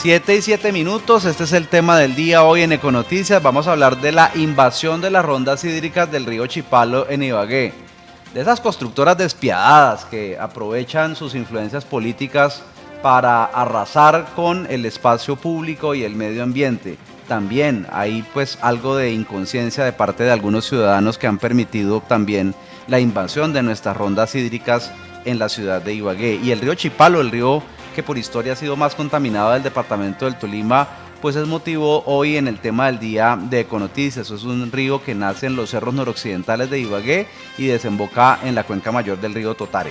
7:07, este es el tema del día hoy en Econoticias. Vamos a hablar de la invasión de las rondas hídricas del río Chipalo en Ibagué. De esas constructoras despiadadas que aprovechan sus influencias políticas para arrasar con el espacio público y el medio ambiente. También hay pues algo de inconsciencia de parte de algunos ciudadanos que han permitido también la invasión de nuestras rondas hídricas en la ciudad de Ibagué. Y el río Chipalo, el río que por historia ha sido más contaminado del departamento del Tolima, pues es motivo hoy en el tema del día de Econoticias. Es un río que nace en los cerros noroccidentales de Ibagué y desemboca en la cuenca mayor del río Totare.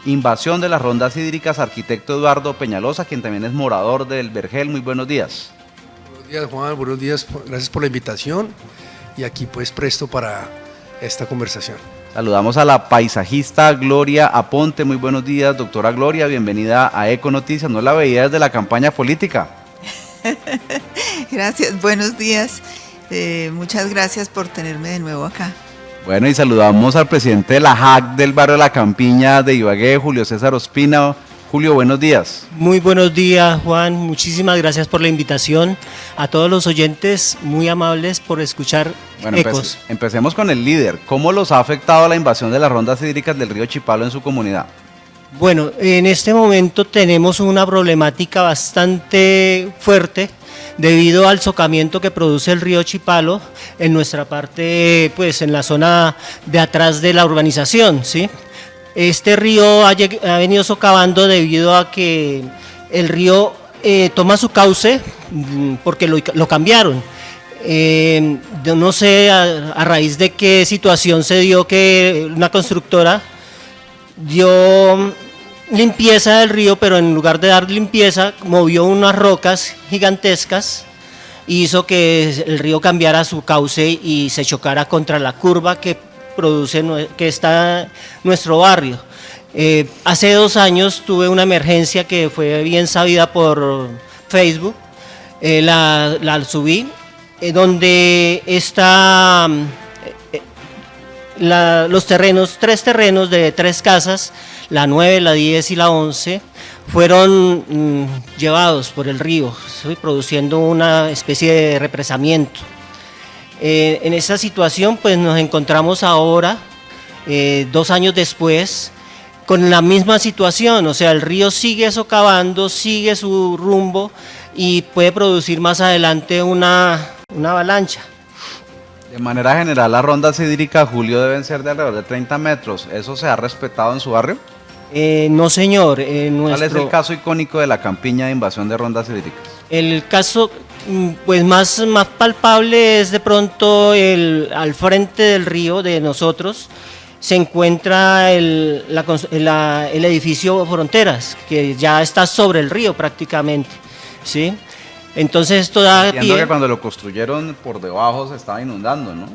Invasión de las rondas hídricas, arquitecto Eduardo Peñalosa, quien también es morador del Vergel. Muy buenos días. Buenos días, Juan, buenos días, gracias por la invitación y aquí pues presto para esta conversación. Saludamos a la paisajista Gloria Aponte. Muy buenos días, doctora Gloria, bienvenida a Econoticias. No la veía desde la campaña política. Gracias, buenos días. Muchas gracias por tenerme de nuevo acá. Bueno, y saludamos al presidente de la JAC del barrio de La Campiña de Ibagué, Julio César Ospina. Julio, buenos días. Muy buenos días, Juan. Muchísimas gracias por la invitación. A todos los oyentes, muy amables por escuchar Ecos. Empecemos con el líder. ¿Cómo los ha afectado la invasión de las rondas hídricas del río Chipalo en su comunidad? Bueno, en este momento tenemos una problemática bastante fuerte debido al socamiento que produce el río Chipalo en nuestra parte, pues en la zona de atrás de la urbanización, ¿sí? Este río ha venido socavando debido a que el río toma su cauce porque lo cambiaron. No sé a raíz de qué situación se dio que una constructora dio limpieza del río, pero en lugar de dar limpieza movió unas rocas gigantescas y hizo que el río cambiara su cauce y se chocara contra la curva que está nuestro barrio. Hace 2 años tuve una emergencia que fue bien sabida por Facebook, la subí, donde está los terrenos, 3 terrenos de 3 casas, la 9, la 10 y la 11, fueron llevados por el río, produciendo una especie de represamiento. En esa situación pues nos encontramos ahora, 2 años después, con la misma situación, o sea, el río sigue socavando, sigue su rumbo y puede producir más adelante una avalancha. De manera general, las rondas hídricas, Julio, deben ser de alrededor de 30 metros. ¿Eso se ha respetado en su barrio? No, señor. ¿Cuál es el caso icónico de La Campiña de invasión de rondas hídricas? El caso pues más palpable es de pronto al frente del río de nosotros se encuentra el edificio Fronteras, que ya está sobre el río prácticamente, ¿sí? Entonces esto da pie. Que cuando lo construyeron por debajo se estaba inundando, ¿no?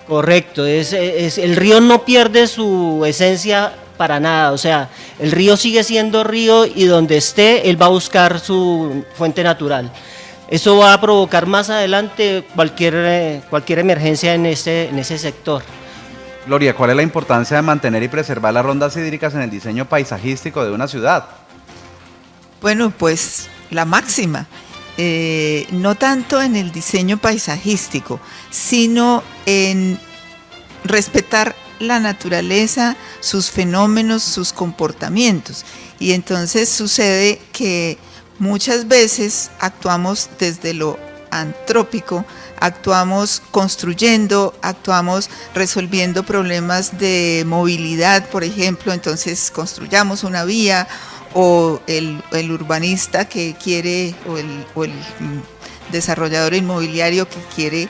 Correcto, el río no pierde su esencia para nada, o sea, el río sigue siendo río y donde esté él va a buscar su fuente natural. Eso va a provocar más adelante cualquier emergencia en ese sector. Gloria, ¿cuál es la importancia de mantener y preservar las rondas hídricas en el diseño paisajístico de una ciudad? Bueno, pues la máxima, no tanto en el diseño paisajístico, sino en respetar la naturaleza, sus fenómenos, sus comportamientos. Y entonces sucede que muchas veces actuamos desde lo antrópico, actuamos construyendo, actuamos resolviendo problemas de movilidad, por ejemplo, entonces construyamos una vía, o el urbanista que quiere, o el desarrollador inmobiliario que quiere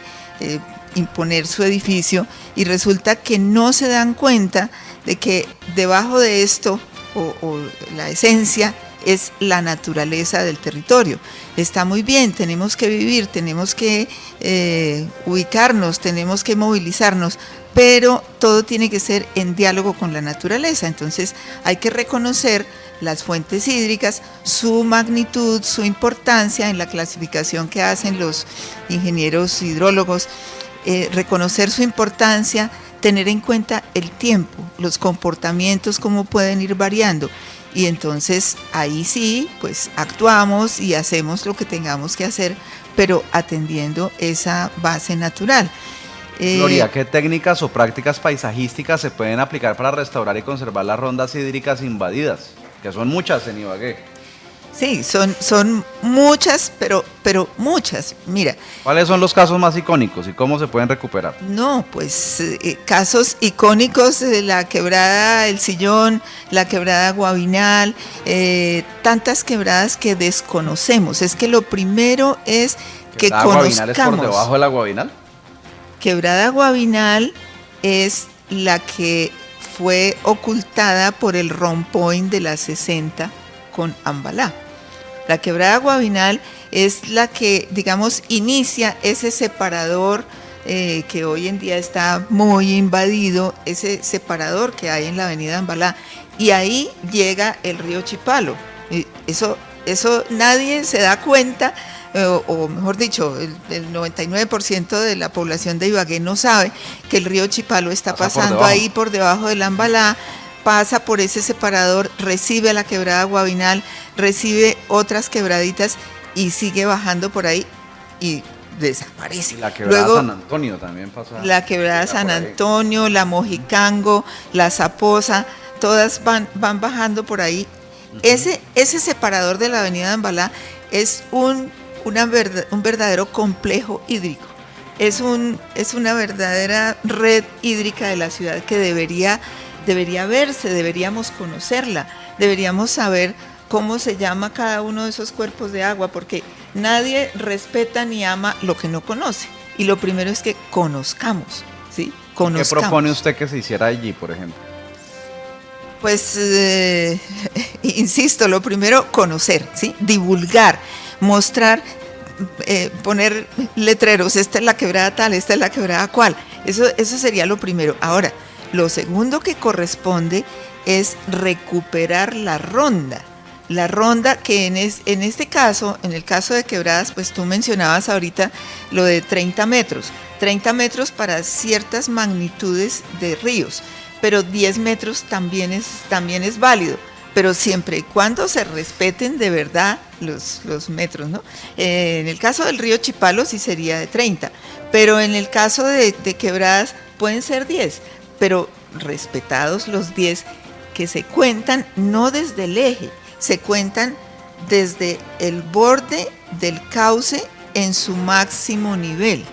imponer su edificio, y resulta que no se dan cuenta de que debajo de esto, o la esencia, es la naturaleza del territorio. Está muy bien, tenemos que vivir, tenemos que ubicarnos, tenemos que movilizarnos, pero todo tiene que ser en diálogo con la naturaleza. Entonces hay que reconocer las fuentes hídricas, su magnitud, su importancia en la clasificación que hacen los ingenieros hidrólogos, reconocer su importancia, tener en cuenta el tiempo, los comportamientos, cómo pueden ir variando. Y entonces ahí sí, pues actuamos y hacemos lo que tengamos que hacer, pero atendiendo esa base natural. Gloria, ¿qué técnicas o prácticas paisajísticas se pueden aplicar para restaurar y conservar las rondas hídricas invadidas? Que son muchas en Ibagué. Sí, son muchas, pero muchas. Mira. ¿Cuáles son los casos más icónicos y cómo se pueden recuperar? No, pues casos icónicos de la quebrada El Sillón, la quebrada Guabinal, tantas quebradas que desconocemos. Es que lo primero es que ¿Guabinal es por conozcamos. debajo de la Guabinal? Quebrada Guabinal es la que fue ocultada por el rompoint de la 60 con Ambalá. La quebrada Guabinal es la que, digamos, inicia ese separador que hoy en día está muy invadido, ese separador que hay en la avenida Ambalá, y ahí llega el río Chipalo. Y eso nadie se da cuenta, o mejor dicho, el 99% de la población de Ibagué no sabe que el río Chipalo está pasando ahí por debajo del Ambalá, pasa por ese separador, recibe a la quebrada Guabinal, recibe otras quebraditas y sigue bajando por ahí y desaparece. Y la quebrada Luego, San Antonio también pasa. La quebrada San Antonio, la Mojicango, la Zaposa, todas van bajando por ahí. Uh-huh. Ese separador de la avenida Ambalá es un verdadero complejo hídrico. Es una verdadera red hídrica de la ciudad que debería verse, deberíamos conocerla, deberíamos saber cómo se llama cada uno de esos cuerpos de agua, porque nadie respeta ni ama lo que no conoce. Y lo primero es que conozcamos, ¿sí? Conozcamos. ¿Qué propone usted que se hiciera allí, por ejemplo? Pues, insisto, lo primero, conocer, ¿sí? Divulgar, mostrar, poner letreros, esta es la quebrada tal, esta es la quebrada cual. Eso sería lo primero. Ahora, lo segundo que corresponde es recuperar la ronda. La ronda que en este caso, en el caso de quebradas, pues tú mencionabas ahorita lo de 30 metros. 30 metros para ciertas magnitudes de ríos, pero 10 metros también es válido, pero siempre y cuando se respeten de verdad los metros, ¿no? En el caso del río Chipalo sí sería de 30, pero en el caso de quebradas pueden ser 10, pero respetados los 10 que se cuentan no desde el eje, se cuentan desde el borde del cauce en su máximo nivel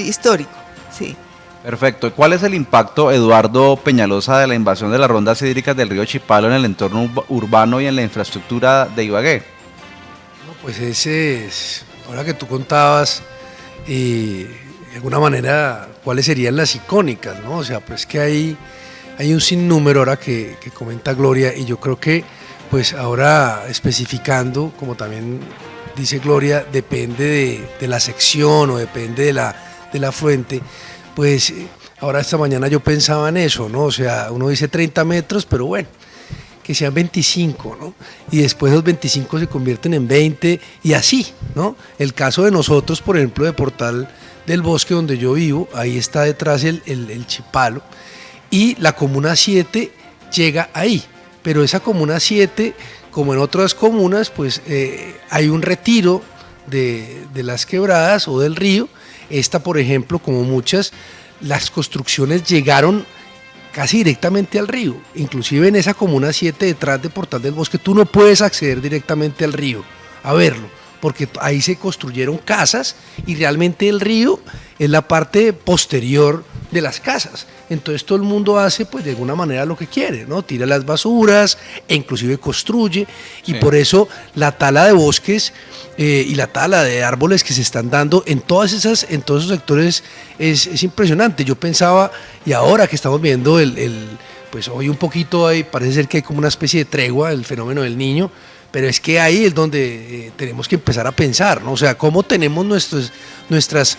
histórico, sí. Perfecto. ¿Cuál es el impacto, Eduardo Peñalosa, de la invasión de las rondas hídricas del río Chipalo en el entorno urbano y en la infraestructura de Ibagué? No, pues ese es, ahora que tú contabas, de alguna manera, cuáles serían las icónicas, ¿no? O sea, pues que hay un sinnúmero ahora que comenta Gloria, y yo creo que, pues ahora especificando, como también dice Gloria, depende de la sección o depende de la fuente. Pues ahora esta mañana yo pensaba en eso, ¿no? O sea, uno dice 30 metros, pero bueno, que sean 25, ¿no? Y después los 25 se convierten en 20 y así, ¿no? El caso de nosotros, por ejemplo, de Portal del Bosque, donde yo vivo, ahí está detrás el Chipalo, y la Comuna 7 llega ahí, pero esa Comuna 7, como en otras comunas, pues hay un retiro de las quebradas o del río. Esta, por ejemplo, como muchas, las construcciones llegaron casi directamente al río. Inclusive en esa Comuna 7, detrás de Portal del Bosque, tú no puedes acceder directamente al río a verlo, porque ahí se construyeron casas y realmente el río es la parte posterior de las casas. Entonces todo el mundo hace, pues de alguna manera, lo que quiere, ¿no? Tira las basuras e inclusive construye, y por eso la tala de bosques y la tala de árboles que se están dando en todos esos sectores es impresionante. Yo pensaba, y ahora que estamos viendo pues hoy un poquito parece ser que hay como una especie de tregua, el fenómeno del Niño, pero es que ahí es donde tenemos que empezar a pensar, ¿no? O sea, cómo tenemos nuestros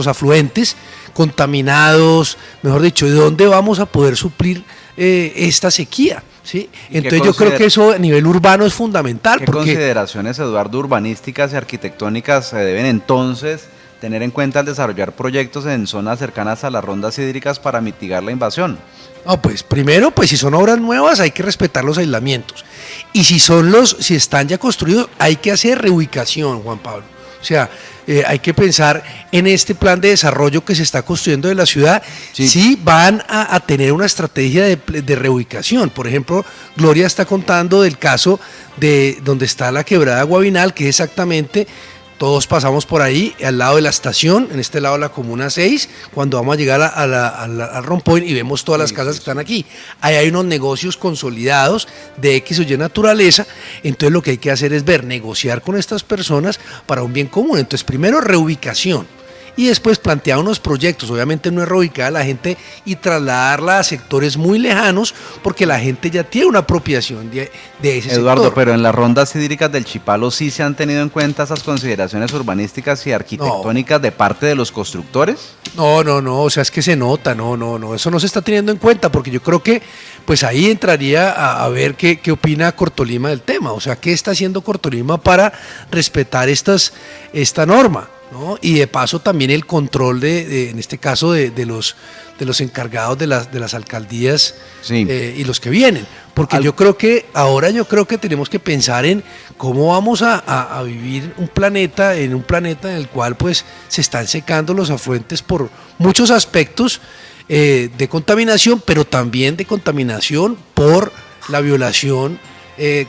afluentes contaminados, mejor dicho, ¿de dónde vamos a poder suplir esta sequía? ¿Sí? Entonces yo creo que eso a nivel urbano es fundamental. ¿Qué consideraciones, Eduardo, urbanísticas y arquitectónicas se deben entonces tener en cuenta al desarrollar proyectos en zonas cercanas a las rondas hídricas para mitigar la invasión? No, pues primero, pues si son obras nuevas hay que respetar los aislamientos. Y si están ya construidos, hay que hacer reubicación, Juan Pablo. O sea, hay que pensar en este plan de desarrollo que se está construyendo de la ciudad, si van a tener una estrategia de reubicación. Por ejemplo, Gloria está contando del caso de donde está la quebrada Guabinal, que es exactamente... Todos pasamos por ahí, al lado de la estación, en este lado de la Comuna 6, cuando vamos a llegar al Rompoint y vemos todas las casas que están aquí. Ahí hay unos negocios consolidados de X o Y naturaleza, entonces lo que hay que hacer es negociar con estas personas para un bien común. Entonces, primero, reubicación. Y después plantear unos proyectos, obviamente no es reubicar a la gente y trasladarla a sectores muy lejanos, porque la gente ya tiene una apropiación de ese Eduardo, sector. pero en las rondas hídricas del Chipalo sí se han tenido en cuenta esas consideraciones urbanísticas y arquitectónicas de parte de los constructores. No, o sea, es que se nota, no, eso no se está teniendo en cuenta, porque yo creo que pues ahí entraría a ver qué opina Cortolima del tema, o sea, qué está haciendo Cortolima para respetar esta norma, ¿no? Y de paso también el control en este caso de los encargados de las alcaldías, Sí. Y los que vienen, porque yo creo que tenemos que pensar en cómo vamos a vivir en un planeta en el cual pues se están secando los afluentes por muchos aspectos de contaminación, pero también de contaminación por la violación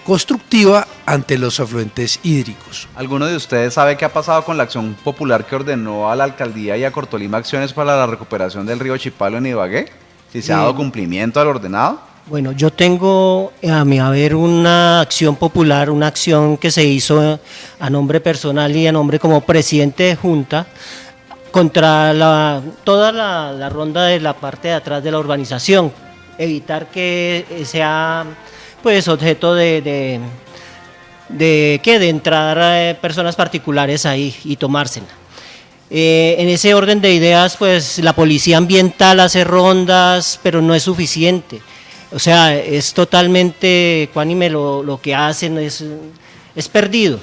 constructiva ante los afluentes hídricos. ¿Alguno de ustedes sabe qué ha pasado con la acción popular que ordenó a la alcaldía y a Cortolima acciones para la recuperación del río Chipalo en Ibagué? ¿Si se ha dado cumplimiento al ordenado? Bueno, yo tengo a mi haber una acción popular, una acción que se hizo a nombre personal y a nombre como presidente de Junta contra toda la ronda de la parte de atrás de la urbanización, evitar que sea pues objeto de entrar personas particulares ahí y tomársela. En ese orden de ideas, pues la policía ambiental hace rondas, pero no es suficiente. O sea, es totalmente, ecuánime lo que hacen, es perdido.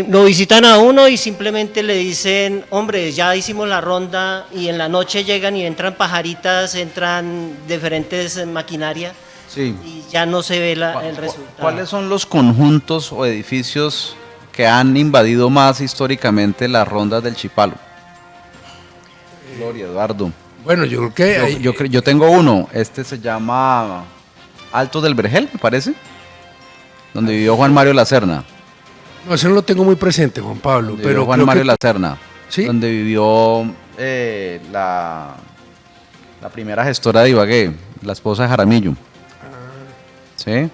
Lo visitan a uno y simplemente le dicen, hombre, ya hicimos la ronda, y en la noche llegan y entran pajaritas, entran diferentes maquinarias. Sí. Y ya no se ve el resultado. ¿Cuáles son los conjuntos o edificios que han invadido más históricamente las rondas del Chipalo? Gloria, Eduardo. Bueno, yo creo que Yo tengo uno, este se llama Alto del Vergel, me parece, donde vivió Juan Mario Lacerna. no, eso no lo tengo muy presente, Juan Pablo, Donde pero vivió Juan creo Mario que Lacerna, ¿sí? donde vivió la primera gestora de Ibagué, la esposa de Jaramillo. ¿Sí?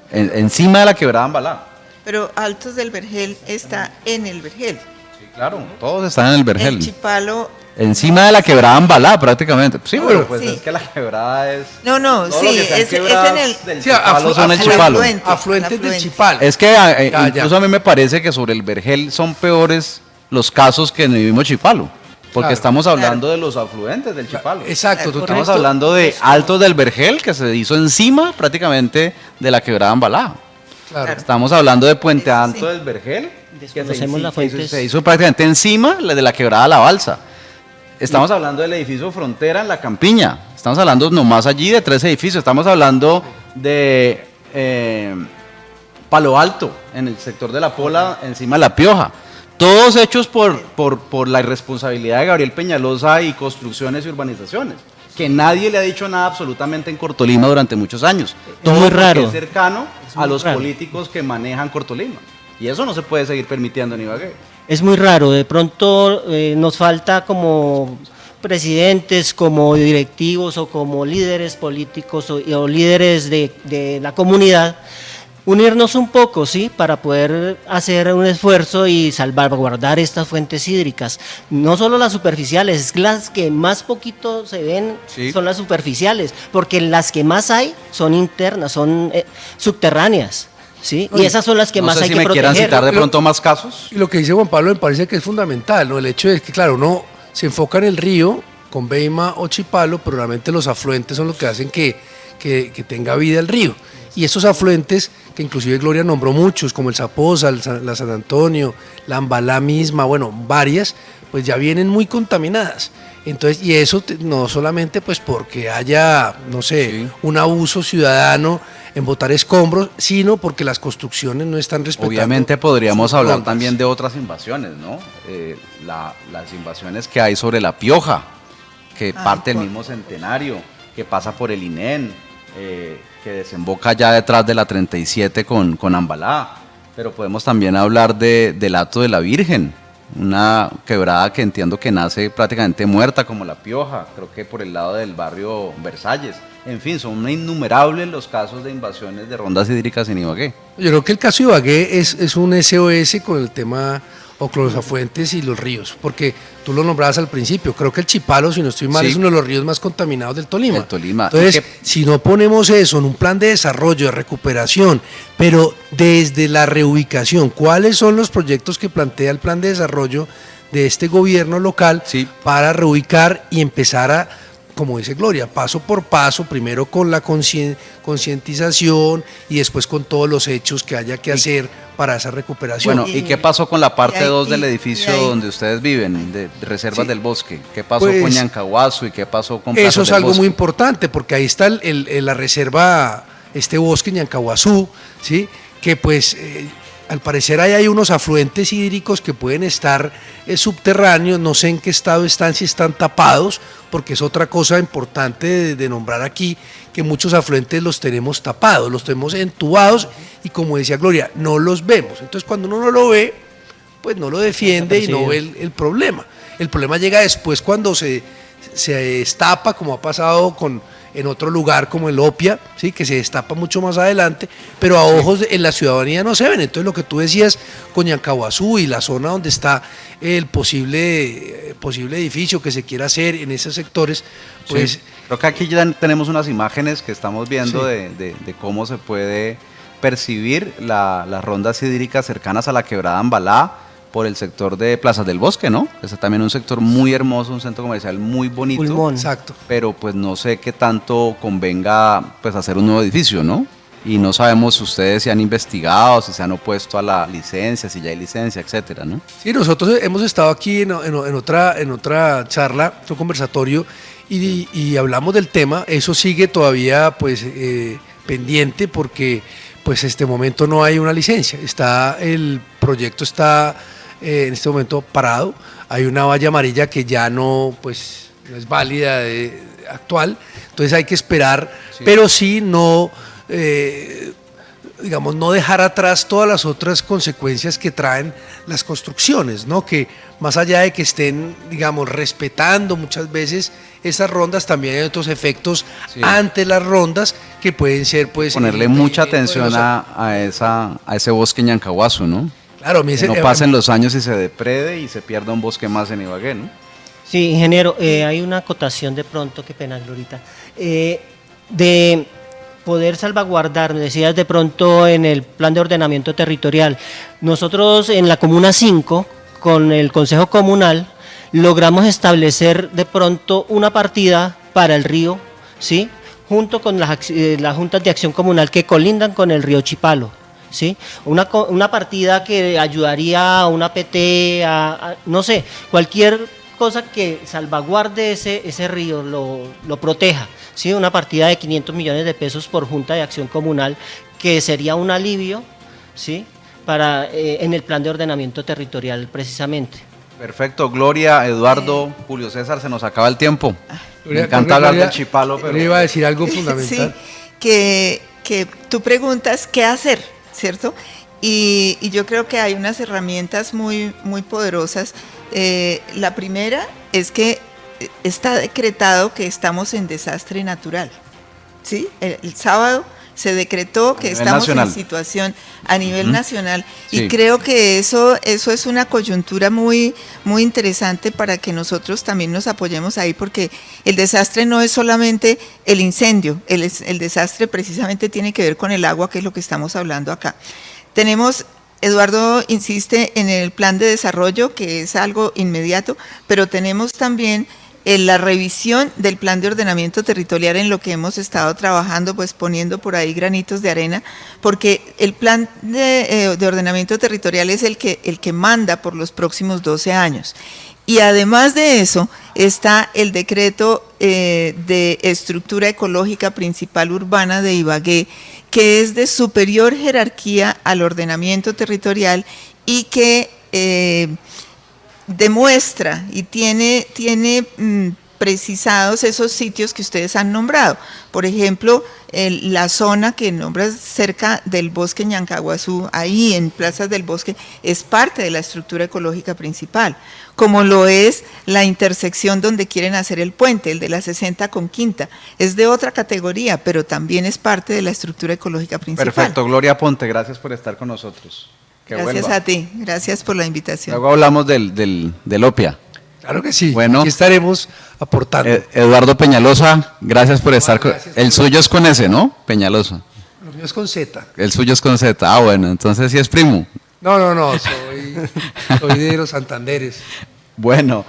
Encima de la quebrada Ambalá. Pero Altos del Vergel está en el Vergel. Sí, claro, todos están en el Vergel. El Chipalo. Encima de la quebrada Ambalá, prácticamente. Sí, Bueno, pero pues sí. es que la quebrada es... No, todo sí, lo que sean es en quebradas el... del Sí, Chipalo son el Chipalo. afluentes del Chipal. Es que Ya, incluso ya. a mí me parece que sobre el Vergel son peores los casos que en el mismo Chipalo. Porque Claro. estamos hablando de los afluentes del Chipalo. Exacto, tú Estamos tienes hablando de Altos del Vergel, que se hizo encima prácticamente de la quebrada Ambalá. claro. Estamos hablando de Puente Sí, sí, Alto sí. del Vergel, que Desconocemos las fuentes. se hizo prácticamente encima de la quebrada La Balsa. Estamos hablando del edificio Frontera en La Campiña. Estamos hablando nomás allí de 3 edificios. Estamos hablando de Palo Alto, en el sector de La Pola, encima de La Pioja. Todos hechos por la irresponsabilidad de Gabriel Peñalosa y construcciones y urbanizaciones. Que nadie le ha dicho nada absolutamente en Cortolima durante muchos años. Todo muy porque raro. es cercano a muy los raro. políticos que manejan Cortolima. Y eso no se puede seguir permitiendo en Ibagué. Es muy raro, de pronto nos falta como presidentes, como directivos o como líderes políticos o líderes de la comunidad, unirnos un poco, ¿sí? Para poder hacer un esfuerzo y salvaguardar estas fuentes hídricas. No solo las superficiales, es las que más poquito se ven, Sí. son las superficiales, porque las que más hay son internas, son subterráneas, ¿sí? Y esas son las que No más sé hay si que me quieran proteger. citar de pronto más casos. Y lo que dice Juan Pablo me parece que es fundamental, ¿no? El hecho es que, claro, uno se enfoca en el río, con Beima o Chipalo, pero realmente los afluentes son los que hacen que tenga vida el río. Y esos afluentes, que inclusive Gloria nombró muchos, como el Zaposa, la San Antonio, la Ambalá misma, bueno, varias, pues ya vienen muy contaminadas. Entonces, y eso no solamente pues porque haya, no sé, Sí. un abuso ciudadano en botar escombros, sino porque las construcciones no están respetando. Obviamente podríamos sus hablar rondas. también de otras invasiones, ¿no? Las invasiones que hay sobre la Pioja, que parte del mismo Centenario, que pasa por el INEN, que desemboca ya detrás de la 37 con Ambalá. Pero podemos también hablar del Hato de la Virgen, una quebrada que entiendo que nace prácticamente muerta como la Pioja, creo que por el lado del barrio Versalles. En fin, son innumerables los casos de invasiones de rondas hídricas en Ibagué. Yo creo que el caso de Ibagué es un SOS con el tema o con los afluentes y los ríos, porque tú lo nombrabas al principio, creo que el Chipalo, si no estoy mal, Sí. es uno de los ríos más contaminados del Tolima. Del Tolima. Entonces, Y que- si no ponemos eso en un plan de desarrollo, de recuperación, pero desde la reubicación, ¿cuáles son los proyectos que plantea el plan de desarrollo de este gobierno local Sí. para reubicar y empezar a, como dice Gloria, paso por paso, primero con la concientización y después con todos los hechos que haya que hacer para esa recuperación? Bueno, ¿y qué pasó con la parte y ahí- 2 del y- edificio y ahí- donde ustedes viven, de reservas Sí. del bosque? ¿Qué pasó Pues, con Ñancahuazo y qué pasó con Eso Plazas es del algo Bosque? muy importante porque ahí está la reserva, este bosque Ñancahuazú, ¿sí? Que pues al parecer ahí hay unos afluentes hídricos que pueden estar subterráneos, no sé en qué estado están, si están tapados, porque es otra cosa importante de nombrar aquí, que muchos afluentes los tenemos tapados, los tenemos entubados y como decía Gloria, no los vemos. Entonces cuando uno no lo ve, pues no lo defiende y no ve el problema. El problema llega después cuando se destapa, como ha pasado en otro lugar como el Opia, ¿sí? Que se destapa mucho más adelante, pero a ojos en la ciudadanía no se ven. Entonces lo que tú decías con Ñancahuazú y la zona donde está el posible edificio que se quiera hacer en esos sectores, pues Sí. Creo que aquí ya tenemos unas imágenes que estamos viendo Sí. de cómo se puede percibir las rondas hídricas cercanas a la quebrada Ambalá por el sector de Plazas del Bosque, ¿no? Es también un sector muy hermoso, un centro comercial muy bonito. Pulmón. exacto. Pero pues no sé qué tanto convenga pues hacer un nuevo edificio, ¿no? Y no sabemos si ustedes se han investigado, si se han opuesto a la licencia, si ya hay licencia, etcétera, ¿no? Sí, nosotros hemos estado aquí en otra charla, otro conversatorio, y hablamos del tema. Eso sigue todavía pues pendiente porque pues en este momento no hay una licencia. El proyecto está en este momento parado. Hay una valla amarilla que ya no es válida actual. Entonces hay que esperar, Sí. pero sí no digamos, no dejar atrás todas las otras consecuencias que traen las construcciones, ¿no? Que más allá de que estén, digamos, respetando muchas veces esas rondas, también hay otros efectos Sí. ante las rondas que pueden ser, pues... Ponerle el mucha impedimento de atención los- a ese bosque Ñancahuazú, ¿no? Claro, a mí Que ese- no pasen los años y se deprede y se pierda un bosque más en Ibagué, ¿no? Sí, ingeniero, hay una acotación de pronto, qué pena, Glorita, de poder salvaguardar, me decías de pronto en el plan de ordenamiento territorial. Nosotros en la Comuna 5, con el Consejo Comunal, logramos establecer de pronto una partida para el río, ¿sí? Junto con las juntas de acción comunal que colindan con el río Chipalo. ¿Sí? Una partida que ayudaría a una PT, no sé, cualquier cosa que salvaguarde ese río, lo proteja, ¿sí? Una partida de 500 millones de pesos por Junta de Acción Comunal, que sería un alivio, ¿sí? En el plan de ordenamiento territorial precisamente. Perfecto, Gloria, Eduardo, Julio César, se nos acaba el tiempo. Me Gloria, encanta hablar Gloria, del Chipalo, pero... Gloria iba a decir algo Sí, fundamental. que tú preguntas qué hacer, ¿cierto? Y yo creo que hay unas herramientas muy, muy poderosas. La primera es que está decretado que estamos en desastre natural, ¿sí? El sábado se decretó que nivel estamos nacional. en situación a nivel nacional Sí. y creo que eso es una coyuntura muy, muy interesante para que nosotros también nos apoyemos ahí, porque el desastre no es solamente el incendio, el desastre precisamente tiene que ver con el agua, que es lo que estamos hablando acá. Tenemos, Eduardo insiste en el plan de desarrollo, que es algo inmediato, pero tenemos también la revisión del plan de ordenamiento territorial, en lo que hemos estado trabajando, pues poniendo por ahí granitos de arena, porque el plan de ordenamiento territorial es el que manda por los próximos 12 años. Y además de eso está el decreto de estructura ecológica principal urbana de Ibagué, que es de superior jerarquía al ordenamiento territorial y que demuestra y tiene precisados esos sitios que ustedes han nombrado. Por ejemplo, la zona que nombras cerca del bosque Ñancahuazú, ahí en Plazas del Bosque, es parte de la estructura ecológica principal, como lo es la intersección donde quieren hacer el puente, el de la 60 con Quinta. Es de otra categoría, pero también es parte de la estructura ecológica principal. Perfecto, Gloria Ponte, gracias por estar con nosotros. Que Gracias vuelva. a ti, gracias por la invitación. Luego hablamos del OPIA. Claro que sí, Bueno. aquí estaremos aportando. Eduardo Peñalosa, gracias por estar con... gracias. El suyo es con S, ¿no? Peñalosa. Lo mío es con Z. El suyo es con Z. Ah, bueno, entonces sí es primo. No, soy de los Santanderes. Bueno,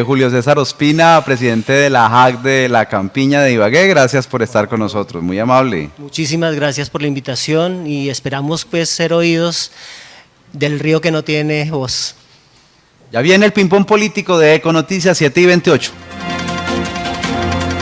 Julio César Ospina, presidente de la JAC de la Campiña de Ibagué, gracias por estar con nosotros, muy amable. Muchísimas gracias por la invitación y esperamos pues ser oídos del río que no tiene voz. Ya viene el ping-pong político de Econoticias 7 y 28.